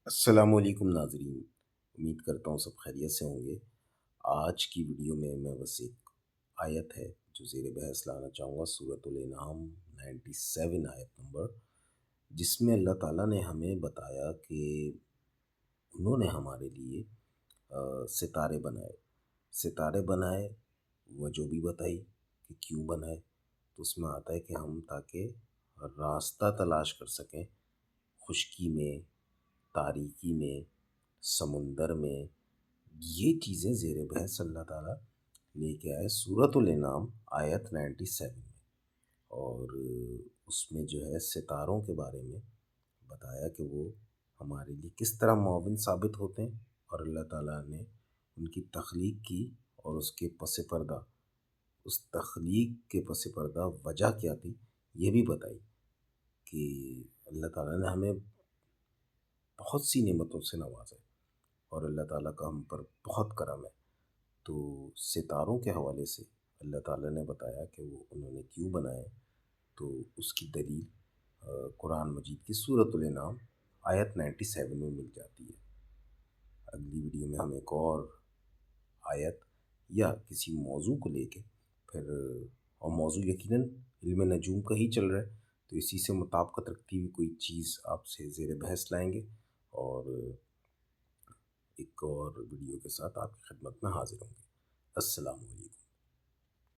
السلام علیکم ناظرین، امید کرتا ہوں سب خیریت سے ہوں گے۔ آج کی ویڈیو میں بس ایک آیت ہے جو زیر بحث لانا چاہوں گا، سورۃ الانعام 97 آیت نمبر، جس میں اللہ تعالیٰ نے ہمیں بتایا کہ انہوں نے ہمارے لیے ستارے بنائے۔ ستارے بنائے، وجہ بھی بتائی کہ کیوں بنائے، تو اس میں آتا ہے کہ ہم تاکہ راستہ تلاش کر سکیں خشکی میں، تاریکی میں، سمندر میں۔ یہ چیزیں زیر بحث اللہ تعالیٰ لے کے آئے سورۃ الانعام آیت 97 میں، اور اس میں جو ہے ستاروں کے بارے میں بتایا کہ وہ ہمارے لیے کس طرح معاون ثابت ہوتے ہیں، اور اللہ تعالیٰ نے ان کی تخلیق کی اور اس کے پس پردہ، اس تخلیق کے پس پردہ وجہ کیا تھی یہ بھی بتائی کہ اللہ تعالیٰ نے ہمیں بہت سی نعمتوں سے نوازا ہے اور اللہ تعالیٰ کا ہم پر بہت کرم ہے۔ تو ستاروں کے حوالے سے اللہ تعالیٰ نے بتایا کہ وہ انہوں نے کیوں بنائے، تو اس کی دلیل قرآن مجید کی سورۃ الانعام آیت 97 میں مل جاتی ہے۔ اگلی ویڈیو میں ہم ایک اور آیت یا کسی موضوع کو لے کے پھر، اور موضوع یقیناً علم نجوم کا ہی چل رہا ہے، تو اسی سے مطابقت رکھتی ہوئی کوئی چیز آپ سے زیر بحث لائیں گے، اور ایک اور ویڈیو کے ساتھ آپ کی خدمت میں حاضر ہوں گے۔ السلام علیکم۔